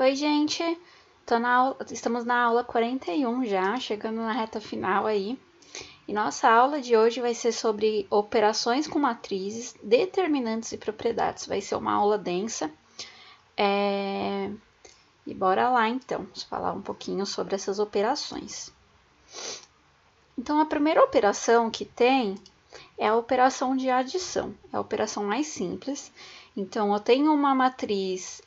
Oi, gente! Estamos na aula 41 já, chegando na reta final aí. E nossa aula de hoje vai ser sobre operações com matrizes, determinantes e propriedades. Vai ser uma aula densa. E bora lá então, vamos falar um pouquinho sobre essas operações. Então, a primeira operação que tem é a operação de adição, é a operação mais simples. Então, eu tenho uma matriz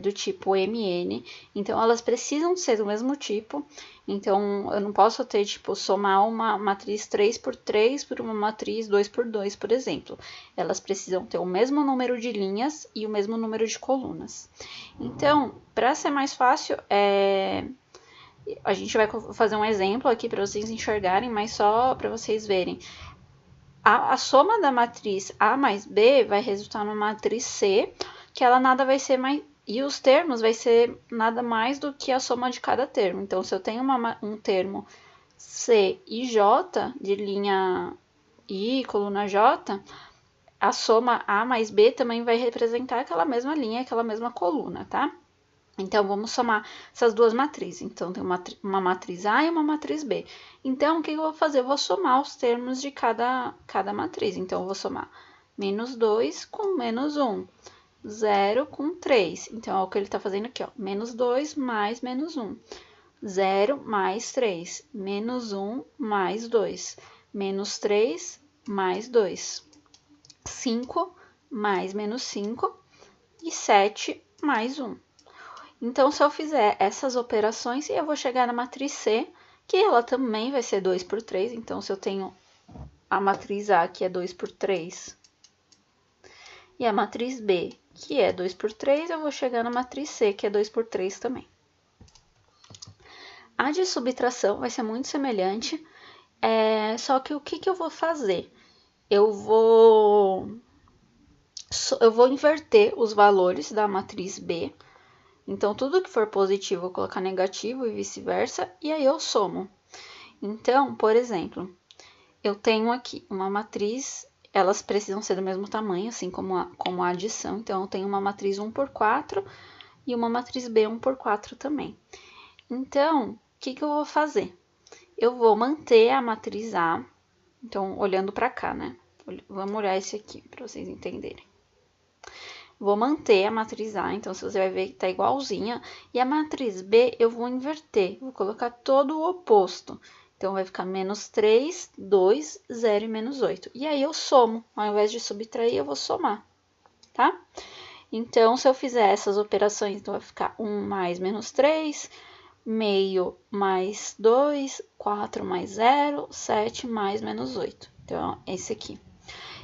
do tipo MN, então elas precisam ser do mesmo tipo. Então, eu não posso ter, tipo, somar uma matriz 3 por 3 por uma matriz 2 por 2, por exemplo. Elas precisam ter o mesmo número de linhas e o mesmo número de colunas. Então, para ser mais fácil, a gente vai fazer um exemplo aqui para vocês enxergarem, mas só para vocês verem. A soma da matriz A mais B vai resultar numa matriz C, que ela nada vai ser mais... E os termos vai ser nada mais do que a soma de cada termo. Então, se eu tenho um termo C e J, de linha I, coluna J, a soma A mais B também vai representar aquela mesma linha, aquela mesma coluna, tá? Então, vamos somar essas duas matrizes. Então, tem uma matriz A e uma matriz B. Então, o que eu vou fazer? Eu vou somar os termos de cada matriz. Então, eu vou somar menos 2 com menos 1, 0 com 3. Então, é o que ele está fazendo aqui, ó. Menos 2 mais menos 1, 0 mais 3, menos 1 mais 2, menos 3 mais 2, 5 mais menos 5 e 7 mais 1. Então, se eu fizer essas operações, eu vou chegar na matriz C, que ela também vai ser 2 por 3. Então, se eu tenho a matriz A, que é 2 por 3, e a matriz B, que é 2 por 3, eu vou chegar na matriz C, que é 2 por 3 também. A de subtração vai ser muito semelhante, só que o que eu vou fazer? Eu vou inverter os valores da matriz B. Então, tudo que for positivo, eu vou colocar negativo e vice-versa, e aí eu somo. Então, por exemplo, eu tenho aqui uma matriz, elas precisam ser do mesmo tamanho, assim como a adição. Então, eu tenho uma matriz 1 por 4 e uma matriz B 1 por 4 também. Então, o que eu vou fazer? Eu vou manter a matriz A, então, olhando para cá, né? Vamos olhar esse aqui, para vocês entenderem. Vou manter a matriz A, então você vai ver que tá igualzinha. E a matriz B eu vou inverter, vou colocar todo o oposto. Então, vai ficar menos 3, 2, 0 e menos 8. E aí, eu somo. Ao invés de subtrair, eu vou somar, tá? Então, se eu fizer essas operações, então vai ficar 1 mais menos 3, meio mais 2, 4 mais 0, 7 mais menos 8. Então, esse aqui.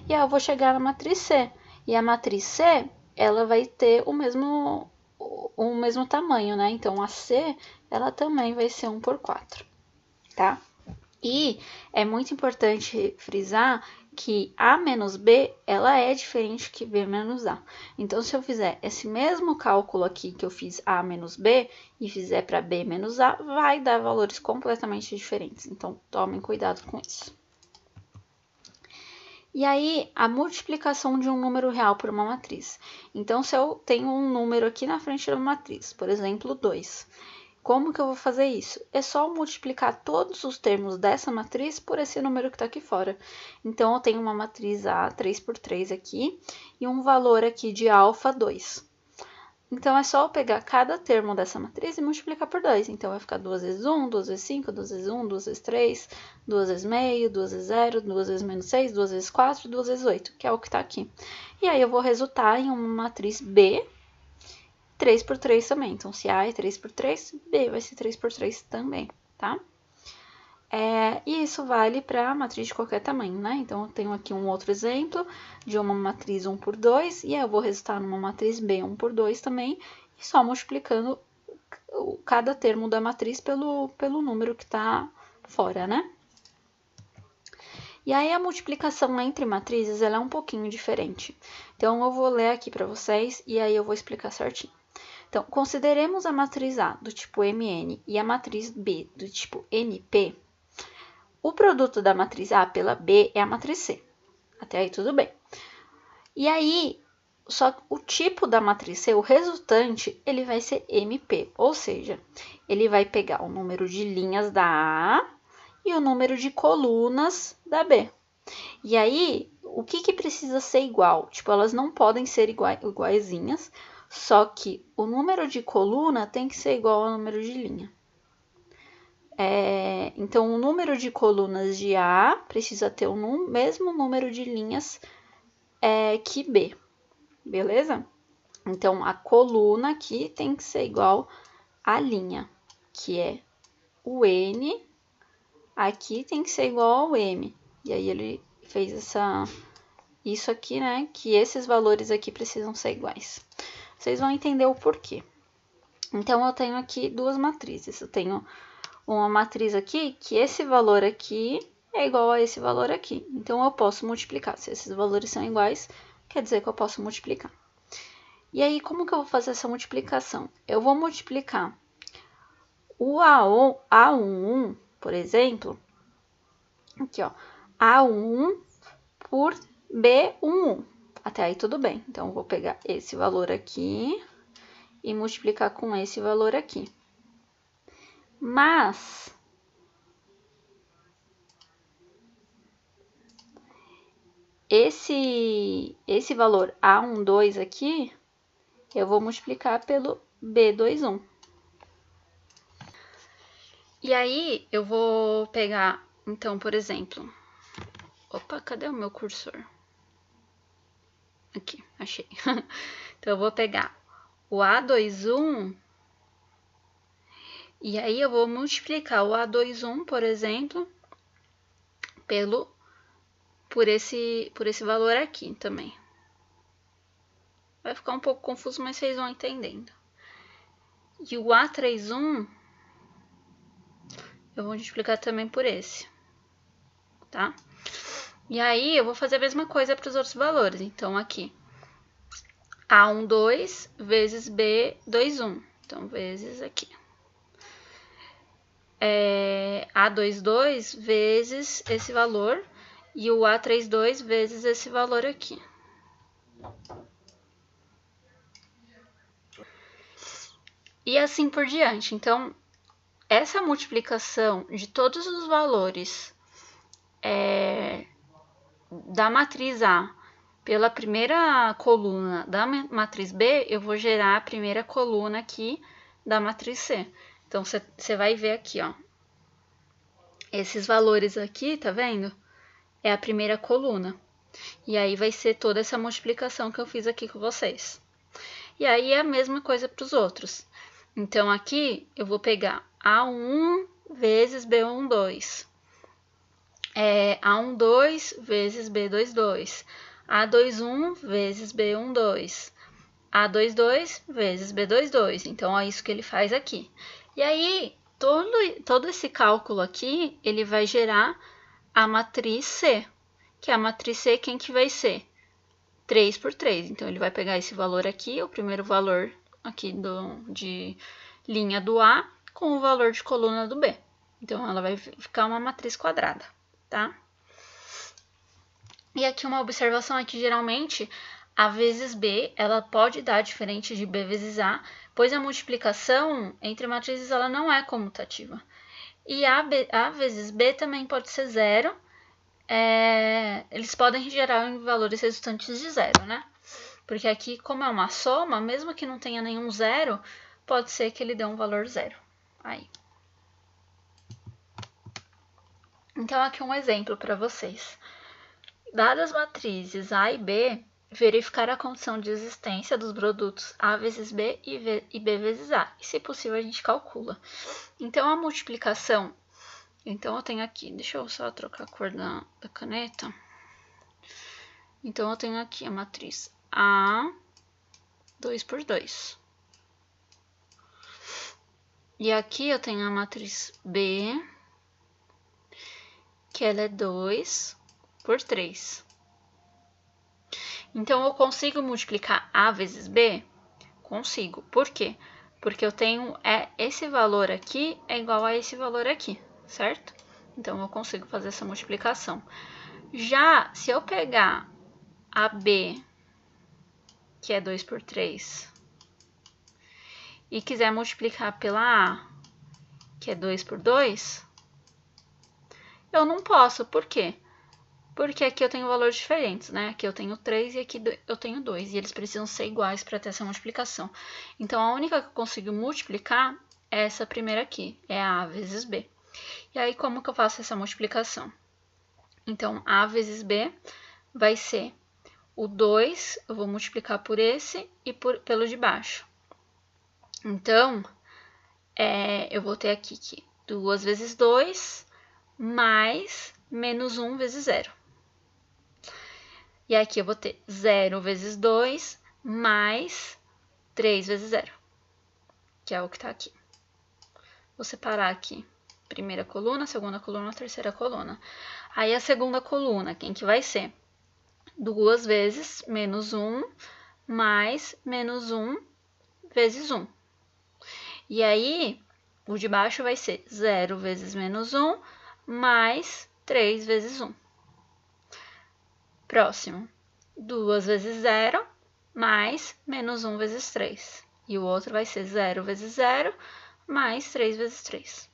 E aí, eu vou chegar na matriz C. E a matriz C, ela vai ter o mesmo tamanho, né? Então, a C, ela também vai ser 1 por 4, tá? E é muito importante frisar que A menos B, ela é diferente que B menos A. Então, se eu fizer esse mesmo cálculo aqui que eu fiz A menos B e fizer para B menos A, vai dar valores completamente diferentes. Então, tomem cuidado com isso. E aí, a multiplicação de um número real por uma matriz. Então, se eu tenho um número aqui na frente da matriz, por exemplo, 2, como que eu vou fazer isso? É só multiplicar todos os termos dessa matriz por esse número que está aqui fora. Então, eu tenho uma matriz A, 3 por 3 aqui, e um valor aqui de alfa, 2. Então, é só eu pegar cada termo dessa matriz e multiplicar por 2. Então, vai ficar 2 vezes 1, 2 vezes 5, 2 vezes 1, 2 vezes 3, 2 vezes meio, 2 vezes 0, 2 vezes menos 6, 2 vezes 4, 2 vezes 8, que é o que está aqui. E aí, eu vou resultar em uma matriz B, 3 por 3 também. Então, se A é 3 por 3, B vai ser 3 por 3 também, tá? E isso vale para matriz de qualquer tamanho, né? Então, eu tenho aqui um outro exemplo de uma matriz 1 por 2, e aí eu vou resultar numa matriz B 1 por 2 também, e só multiplicando cada termo da matriz pelo número que está fora, né? E aí, a multiplicação entre matrizes, ela é um pouquinho diferente. Então, eu vou ler aqui para vocês, e aí eu vou explicar certinho. Então, consideremos a matriz A do tipo MN e a matriz B do tipo NP. O produto da matriz A pela B é a matriz C. Até aí tudo bem. E aí, Só que o tipo da matriz C, o resultante, ele vai ser MP, ou seja, ele vai pegar o número de linhas da A e o número de colunas da B. E aí, o que precisa ser igual? Tipo, elas não podem ser iguaizinhas, só que o número de coluna tem que ser igual ao número de linha. Então, o número de colunas de A precisa ter o mesmo número de linhas que B, beleza? Então, a coluna aqui tem que ser igual à linha, que é o N, aqui tem que ser igual ao M. E aí, ele fez isso aqui, né? Que esses valores aqui precisam ser iguais. Vocês vão entender o porquê. Então, eu tenho aqui duas matrizes. Eu tenho uma matriz aqui que esse valor aqui é igual a esse valor aqui. Então, eu posso multiplicar. Se esses valores são iguais, quer dizer que eu posso multiplicar. E aí, como que eu vou fazer essa multiplicação? Eu vou multiplicar o A11, por exemplo, aqui, ó, A11 por B11. Até aí tudo bem. Então, eu vou pegar esse valor aqui e multiplicar com esse valor aqui. Mas esse valor A12 aqui, eu vou multiplicar pelo B21. E aí, eu vou pegar, então, por exemplo... Opa, cadê o meu cursor? Aqui, achei. Então, eu vou pegar o A21 e aí eu vou multiplicar o A21, por exemplo, por esse valor aqui também. Vai ficar um pouco confuso, mas vocês vão entendendo. E o A31, eu vou multiplicar também por esse, tá? E aí, eu vou fazer a mesma coisa para os outros valores. Então, aqui, A12 vezes B21. Então, vezes aqui. A22 vezes esse valor e o A32 vezes esse valor aqui. E assim por diante. Então, essa multiplicação de todos os valores da matriz A pela primeira coluna da matriz B, eu vou gerar a primeira coluna aqui da matriz C. Então, você vai ver aqui, ó. Esses valores aqui, tá vendo? É a primeira coluna. E aí, vai ser toda essa multiplicação que eu fiz aqui com vocês. E aí, é a mesma coisa para os outros. Então, aqui, eu vou pegar A1 vezes B12. A12 vezes B22. A21 vezes B12. A22 vezes B22. Então, é isso que ele faz aqui. E aí, todo esse cálculo aqui, ele vai gerar a matriz C. Que é a matriz C, quem que vai ser? 3 por 3. Então, ele vai pegar esse valor aqui, o primeiro valor aqui de linha do A, com o valor de coluna do B. Então, ela vai ficar uma matriz quadrada, tá? E aqui uma observação é que, geralmente, A vezes B, ela pode dar diferente de B vezes A, pois a multiplicação entre matrizes ela não é comutativa. E A vezes B também pode ser zero. Eles podem gerar em valores resultantes de zero, né? Porque aqui, como é uma soma, mesmo que não tenha nenhum zero, pode ser que ele dê um valor zero. Aí. Então, aqui um exemplo para vocês. Dadas as matrizes A e B, verificar a condição de existência dos produtos A vezes B e B vezes A. E, se possível, a gente calcula. Então, a multiplicação... Então, eu tenho aqui... Deixa eu só trocar a cor da caneta. Então, eu tenho aqui a matriz A, 2 por 2. E aqui eu tenho a matriz B, que ela é 2 por 3. Então, eu consigo multiplicar A vezes B? Consigo. Por quê? Porque eu tenho esse valor aqui é igual a esse valor aqui, certo? Então, eu consigo fazer essa multiplicação. Já, se eu pegar a B que é 2 por 3, e quiser multiplicar pela A, que é 2 por 2, eu não posso. Por quê? Porque aqui eu tenho valores diferentes, né? Aqui eu tenho 3 e aqui eu tenho 2. E eles precisam ser iguais para ter essa multiplicação. Então, a única que eu consigo multiplicar é essa primeira aqui. É A vezes B. E aí, como que eu faço essa multiplicação? Então, A vezes B vai ser o 2. Eu vou multiplicar por esse e pelo de baixo. Então, eu vou ter aqui que 2 vezes 2 mais menos 1 vezes 0. E aqui eu vou ter 0 vezes 2 mais 3 vezes 0, que é o que está aqui. Vou separar aqui primeira coluna, segunda coluna, terceira coluna. Aí a segunda coluna, quem que vai ser? 2 vezes menos 1 mais menos 1 vezes 1. E aí, o de baixo vai ser 0 vezes menos 1 mais 3 vezes 1. Próximo, 2 vezes 0 mais menos 1 vezes 3. E o outro vai ser 0 vezes 0 mais 3 vezes 3.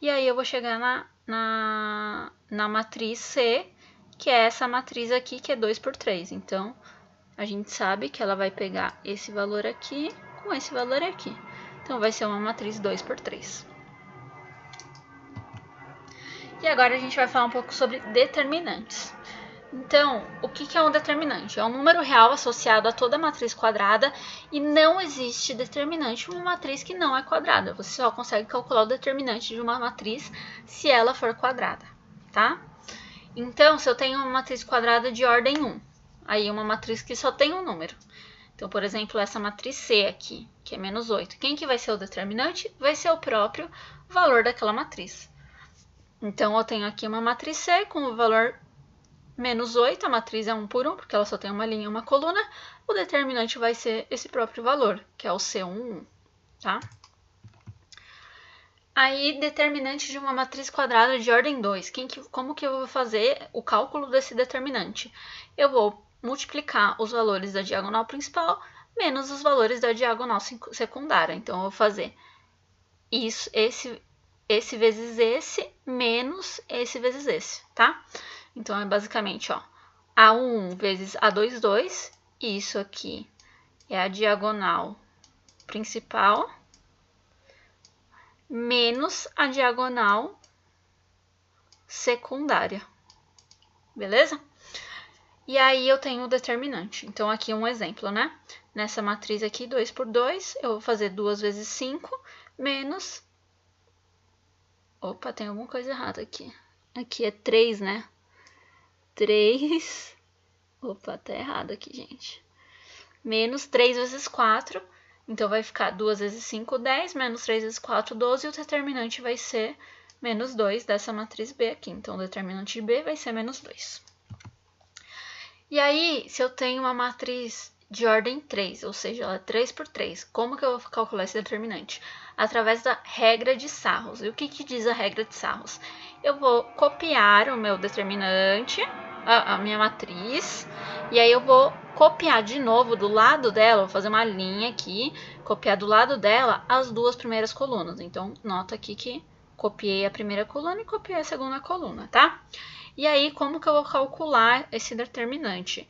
E aí eu vou chegar na matriz C, que é essa matriz aqui, que é 2 por 3. Então, a gente sabe que ela vai pegar esse valor aqui com esse valor aqui. Então, vai ser uma matriz 2 por 3. E agora a gente vai falar um pouco sobre determinantes. Então, o que é um determinante? É um número real associado a toda matriz quadrada e não existe determinante em uma matriz que não é quadrada. Você só consegue calcular o determinante de uma matriz se ela for quadrada, tá? Então, se eu tenho uma matriz quadrada de ordem 1, aí uma matriz que só tem um número. Então, por exemplo, essa matriz C aqui, que é menos 8. Quem que vai ser o determinante? Vai ser o próprio valor daquela matriz. Então, eu tenho aqui uma matriz C com o valor menos 8, a matriz é 1 por 1, porque ela só tem uma linha e uma coluna. O determinante vai ser esse próprio valor, que é o C11, tá? Aí, determinante de uma matriz quadrada de ordem 2. Como que eu vou fazer o cálculo desse determinante? Eu vou multiplicar os valores da diagonal principal menos os valores da diagonal secundária. Então, eu vou fazer isso, esse vezes esse, menos esse vezes esse, tá? Então, é basicamente, ó, A1 vezes A2, 2, e isso aqui é a diagonal principal, menos a diagonal secundária, beleza? E aí, eu tenho o determinante. Então, aqui um exemplo, né? Nessa matriz aqui, 2 por 2, eu vou fazer 2 vezes 5, menos... Opa, tem alguma coisa errada aqui. Aqui é 3, né? 3... Opa, tá errado aqui, gente. Menos 3 vezes 4. Então, vai ficar 2 vezes 5, 10. Menos 3 vezes 4, 12. E o determinante vai ser menos 2 dessa matriz B aqui. Então, o determinante de B vai ser menos 2. E aí, se eu tenho uma matriz de ordem 3, ou seja, ela é 3 por 3, como que eu vou calcular esse determinante? Através da regra de Sarros. E o que diz a regra de Sarros? Eu vou copiar o meu determinante, a minha matriz, e aí eu vou copiar de novo do lado dela, vou fazer uma linha aqui, copiar do lado dela as duas primeiras colunas. Então, nota aqui que copiei a primeira coluna e copiei a segunda coluna, tá? E aí, como que eu vou calcular esse determinante?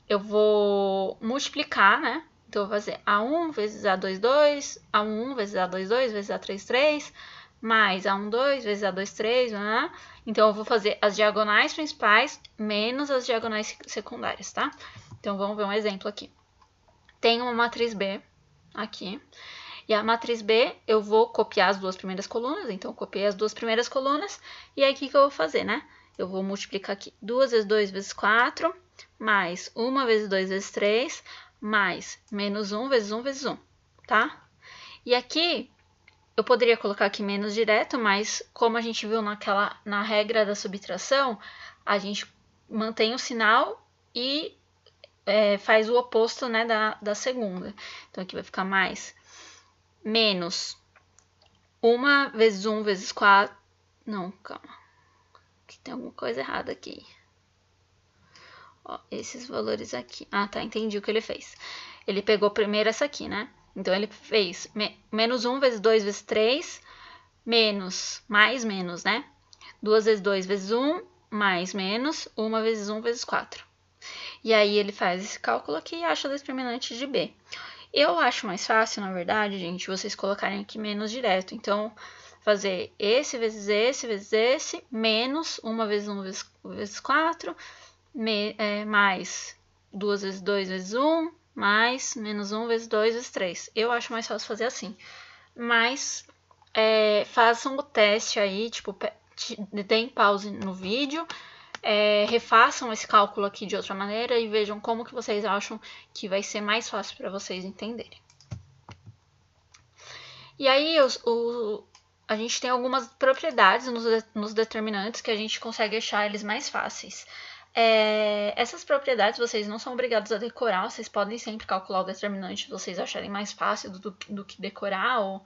Eu vou multiplicar, né? Então, eu vou fazer A1 vezes A2, 2, A1 vezes A2, 2 vezes A3, 3, mais A1, 2 vezes A2, 3, né? Então, eu vou fazer as diagonais principais menos as diagonais secundárias, tá? Então, vamos ver um exemplo aqui. Tem uma matriz B aqui. E a matriz B, eu vou copiar as duas primeiras colunas. Então, eu copiei as duas primeiras colunas. E aí, o que eu vou fazer, né? Eu vou multiplicar aqui 2 vezes 2 vezes 4, mais 1 vezes 2 vezes 3, mais menos 1 vezes 1 vezes 1, tá? E aqui, eu poderia colocar aqui menos direto, mas como a gente viu na regra da subtração, a gente mantém o sinal e faz o oposto, né, da segunda. Então, aqui vai ficar mais menos 1 vezes 1 vezes 4... Não, calma. Tem alguma coisa errada aqui. Ó, esses valores aqui. Ah, tá, entendi o que ele fez. ele pegou primeiro essa aqui, né? Então, ele fez menos 1 vezes 2 vezes 3, menos, mais menos, né? 2 vezes 2 vezes 1, mais menos, 1 vezes 1 vezes 4. E aí, ele faz esse cálculo aqui e acha o determinante de B. Eu acho mais fácil, na verdade, gente, vocês colocarem aqui menos direto. Então, fazer esse vezes esse, menos 1 vezes 1 vezes 4, mais 2 vezes 2 vezes 1, mais menos 1 vezes 2 vezes 3. Eu acho mais fácil fazer assim. Mas façam o teste aí, tipo, deem pause no vídeo, refaçam esse cálculo aqui de outra maneira e vejam como que vocês acham que vai ser mais fácil para vocês entenderem. E aí, a gente tem algumas propriedades nos determinantes que a gente consegue achar eles mais fáceis. Essas propriedades vocês não são obrigados a decorar, vocês podem sempre calcular o determinante se vocês acharem mais fácil do que decorar, ou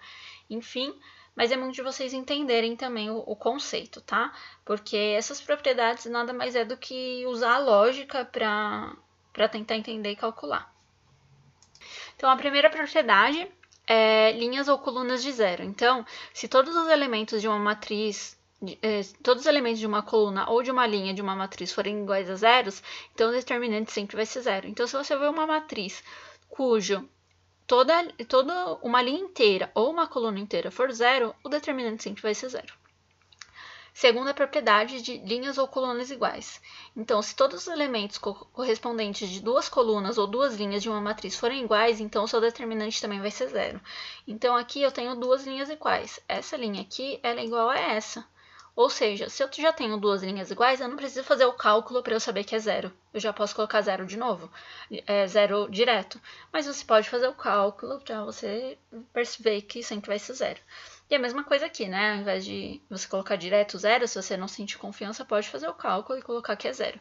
enfim, mas é muito de vocês entenderem também o conceito, tá? Porque essas propriedades nada mais é do que usar a lógica para tentar entender e calcular. Então, a primeira propriedade é linhas ou colunas de zero. Então, se todos os elementos de uma matriz, todos os elementos de uma coluna ou de uma linha de uma matriz forem iguais a zeros, então o determinante sempre vai ser zero. Então, se você vê uma matriz cujo toda uma linha inteira ou uma coluna inteira for zero, o determinante sempre vai ser zero. Segunda propriedade de linhas ou colunas iguais. Então, se todos os elementos correspondentes de duas colunas ou duas linhas de uma matriz forem iguais, então o seu determinante também vai ser zero. Então, aqui eu tenho duas linhas iguais. Essa linha aqui ela é igual a essa. Ou seja, se eu já tenho duas linhas iguais, eu não preciso fazer o cálculo para eu saber que é zero. Eu já posso colocar zero de novo, zero direto. Mas você pode fazer o cálculo para você perceber que sempre vai ser zero. E a mesma coisa aqui, né? Ao invés de você colocar direto zero, se você não sentir confiança, pode fazer o cálculo e colocar que é zero.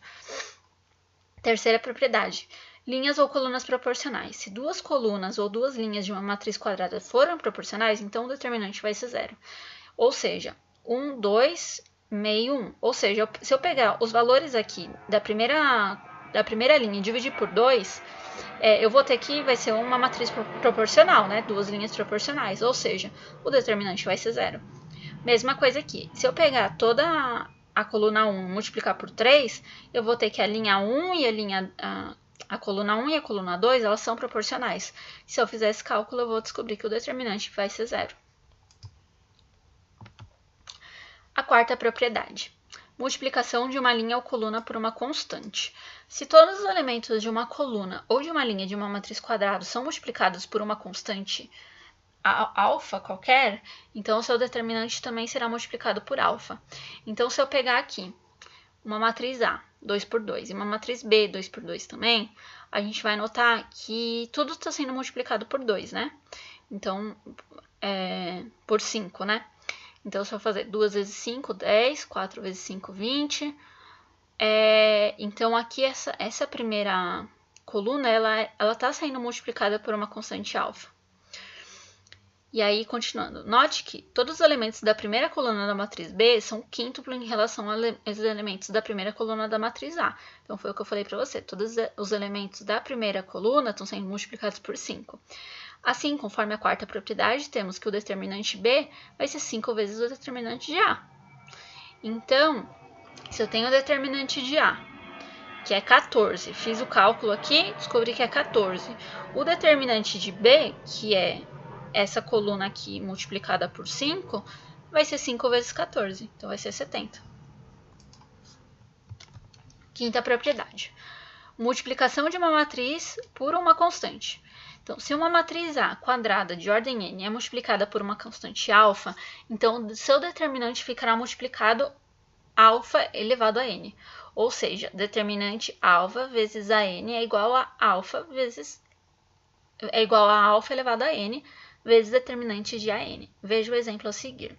Terceira propriedade. Linhas ou colunas proporcionais. Se duas colunas ou duas linhas de uma matriz quadrada foram proporcionais, então o determinante vai ser zero. Ou seja, 1, 2, meio 1. Ou seja, se eu pegar os valores aqui da primeira linha e dividir por 2, eu vou ter que vai ser uma matriz proporcional, né? Duas linhas proporcionais, ou seja, o determinante vai ser zero. Mesma coisa aqui, se eu pegar toda a coluna 1 e multiplicar por 3, eu vou ter que a linha 1 e a coluna 1 e a coluna 2, elas são proporcionais. Se eu fizer esse cálculo, eu vou descobrir que o determinante vai ser zero. A quarta propriedade. Multiplicação de uma linha ou coluna por uma constante. Se todos os elementos de uma coluna ou de uma linha de uma matriz quadrada são multiplicados por uma constante alfa qualquer, então o seu determinante também será multiplicado por alfa. Então, se eu pegar aqui uma matriz A, 2 por 2, e uma matriz B, 2 por 2 também, a gente vai notar que tudo está sendo multiplicado por 2, né? Então, por 5, né? Então, se eu fazer 2 vezes 5, 10, 4 vezes 5, 20. Então, aqui essa primeira coluna, ela está sendo multiplicada por uma constante alfa. E aí, continuando, note que todos os elementos da primeira coluna da matriz B são quíntuplo em relação aos elementos da primeira coluna da matriz A. Então, foi o que eu falei para você, todos os elementos da primeira coluna estão sendo multiplicados por 5. Assim, conforme a quarta propriedade, temos que o determinante B vai ser 5 vezes o determinante de A. Então, se eu tenho o determinante de A, que é 14, fiz o cálculo aqui, descobri que é 14. O determinante de B, que é essa coluna aqui multiplicada por 5, vai ser 5 vezes 14, então vai ser 70. Quinta propriedade. Multiplicação de uma matriz por uma constante. Então, se uma matriz A quadrada de ordem n é multiplicada por uma constante alfa, então seu determinante ficará multiplicado alfa elevado a n. Ou seja, determinante alfa vezes a n é igual a alfa elevado a n vezes determinante de an. Veja o exemplo a seguir.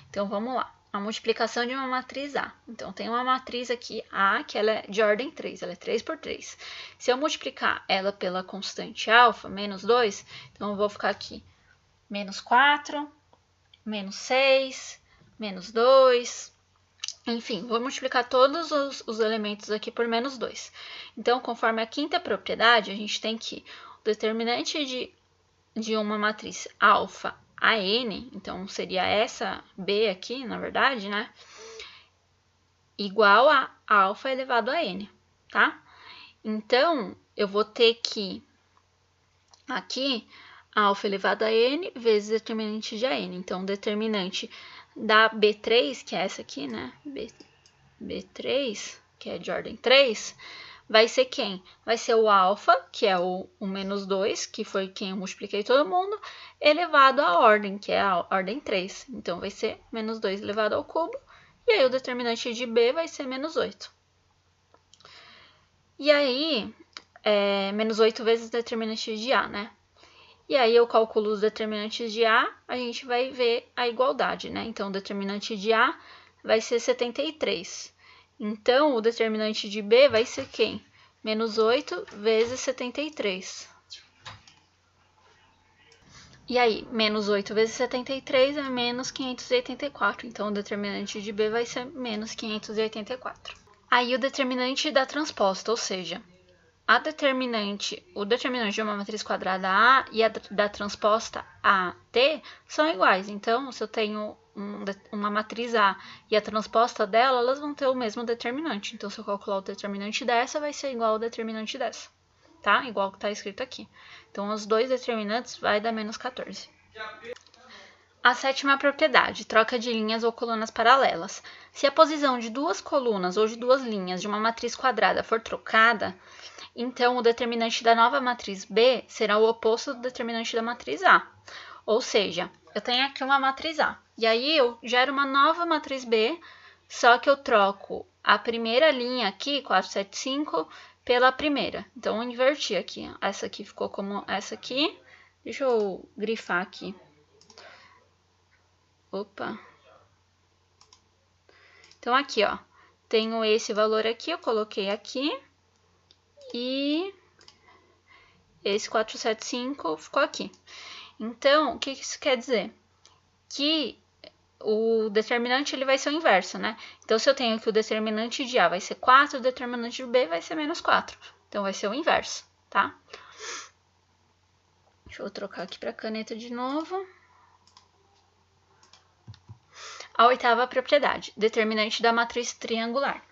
Então, vamos lá. A multiplicação de uma matriz A. Então, tem uma matriz aqui, A, que ela é de ordem 3, ela é 3 por 3. Se eu multiplicar ela pela constante alfa, menos 2, então eu vou ficar aqui menos 4, menos 6, menos 2. Enfim, vou multiplicar todos os elementos aqui por menos 2. Então, conforme a quinta propriedade, a gente tem que determinante de uma matriz alfa a n, então seria essa B aqui, na verdade, né? Igual a alfa elevado a n, tá? Então, eu vou ter que, aqui, alfa elevado a n vezes determinante de an. Então, o determinante da B3, que é essa aqui, né? B3, que é de ordem 3, vai ser quem? Vai ser o alfa, que é o menos 2, que foi quem eu multipliquei todo mundo, elevado à ordem, que é a ordem 3. Então, vai ser menos 2 elevado ao cubo, e aí o determinante de B vai ser menos 8. E aí, menos 8 vezes o determinante de A, né? E aí eu calculo os determinantes de A, a gente vai ver a igualdade, né? Então, o determinante de A vai ser 73. Então, o determinante de B vai ser quem? Menos 8 vezes 73. E aí, menos 8 vezes 73 é menos 584. Então, o determinante de B vai ser menos 584. Aí, o determinante da transposta, ou seja, o determinante de uma matriz quadrada A e a da transposta AT são iguais. Então, se eu tenho uma matriz A e a transposta dela, elas vão ter o mesmo determinante. Então, se eu calcular o determinante dessa, vai ser igual ao determinante dessa, tá? Igual que está escrito aqui. Então, os dois determinantes vai dar menos 14. A sétima propriedade, troca de linhas ou colunas paralelas. Se a posição de duas colunas ou de duas linhas de uma matriz quadrada for trocada, então o determinante da nova matriz B será o oposto do determinante da matriz A. Ou seja, eu tenho aqui uma matriz A, e aí eu gero uma nova matriz B, só que eu troco a primeira linha aqui, 475, pela primeira. Então, eu inverti aqui. Essa aqui ficou como essa aqui. Deixa eu grifar aqui. Opa. Então, aqui, ó, tenho esse valor aqui, eu coloquei aqui, e esse 475 ficou aqui. Então, o que isso quer dizer? Que o determinante ele vai ser o inverso, né? Então, se eu tenho que o determinante de A vai ser 4, o determinante de B vai ser menos 4. Então, vai ser o inverso, tá? Deixa eu trocar aqui para caneta de novo. A oitava propriedade, determinante da matriz triangular.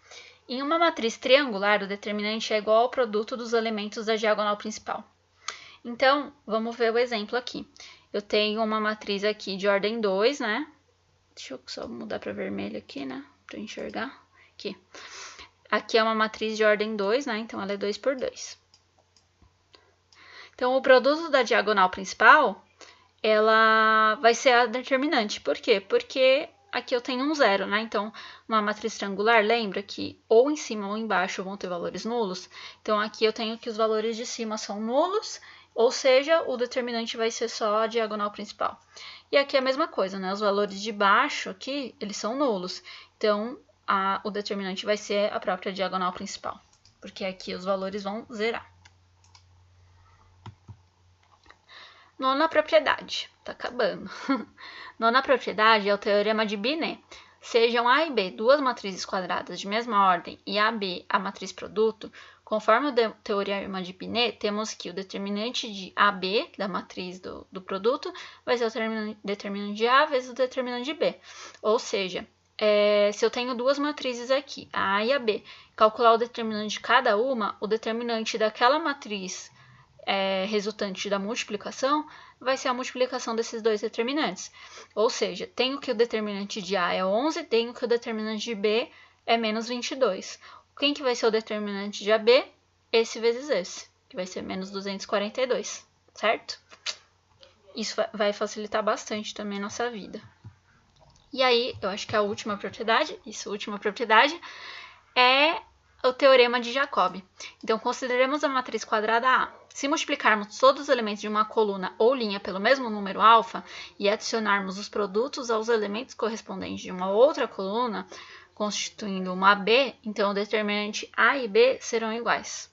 Em uma matriz triangular, o determinante é igual ao produto dos elementos da diagonal principal. Então, vamos ver o exemplo aqui. Eu tenho uma matriz aqui de ordem 2, né? Deixa eu só mudar para vermelho aqui, né? Para enxergar. Aqui. Aqui é uma matriz de ordem 2, né? Então, ela é 2 por 2. Então, o produto da diagonal principal, ela vai ser a determinante. Por quê? Porque aqui eu tenho um zero, né? Então, uma matriz triangular, lembra que ou em cima ou embaixo vão ter valores nulos? Então, aqui eu tenho que os valores de cima são nulos, ou seja, o determinante vai ser só a diagonal principal. E aqui é a mesma coisa, né? Os valores de baixo aqui, eles são nulos. Então, o determinante vai ser a própria diagonal principal, porque aqui os valores vão zerar. Nona propriedade, tá acabando. Nona propriedade é o teorema de Binet. Sejam A e B duas matrizes quadradas de mesma ordem e AB a matriz produto, conforme o teorema de Binet, temos que o determinante de AB, da matriz do produto, vai ser o determinante de A vezes o determinante de B. Ou seja, se eu tenho duas matrizes aqui, a A e a B, calcular o determinante de cada uma, o determinante daquela matriz resultante da multiplicação vai ser a multiplicação desses dois determinantes. Ou seja, tenho que o determinante de A é 11, tenho que o determinante de B é menos 22. Quem que vai ser o determinante de AB? Esse vezes esse, que vai ser menos 242, certo? Isso vai facilitar bastante também a nossa vida. E aí, eu acho que a última propriedade, é o teorema de Jacobi. Então, consideremos a matriz quadrada A. Se multiplicarmos todos os elementos de uma coluna ou linha pelo mesmo número alfa e adicionarmos os produtos aos elementos correspondentes de uma outra coluna, constituindo uma B, então o determinante A e B serão iguais.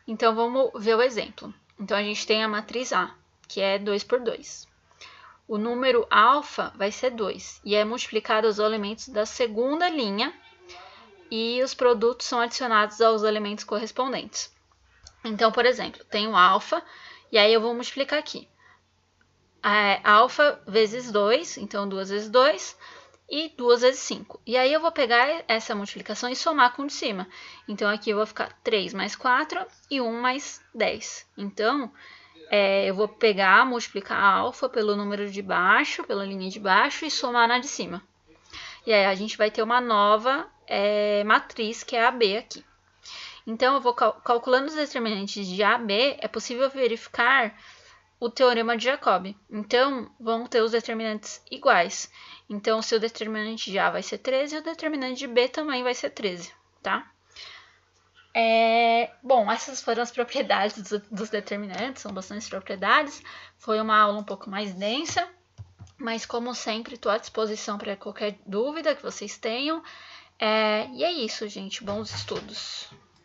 Então, vamos ver o exemplo. Então, a gente tem a matriz A, que é 2 por 2. O número alfa vai ser 2 e é multiplicado aos elementos da segunda linha e os produtos são adicionados aos elementos correspondentes. Então, por exemplo, tenho alfa, E aí eu vou multiplicar aqui. Alfa vezes 2, então 2 vezes 2, e 2 vezes 5. E aí eu vou pegar essa multiplicação e somar com o de cima. Então aqui eu vou ficar 3 mais 4 e 1 mais 10. Então, eu vou pegar, multiplicar a alfa pelo número de baixo, pela linha de baixo, e somar na de cima. E aí a gente vai ter uma nova matriz, que é a B aqui. Então, eu vou calculando os determinantes de A, B, é possível verificar o teorema de Jacobi. Então, vão ter os determinantes iguais. Então, o seu determinante de A vai ser 13 e o determinante de B também vai ser 13, tá? Bom, essas foram as propriedades dos determinantes, são bastantes propriedades. Foi uma aula um pouco mais densa, mas como sempre, estou à disposição para qualquer dúvida que vocês tenham. E é isso, gente. Bons estudos!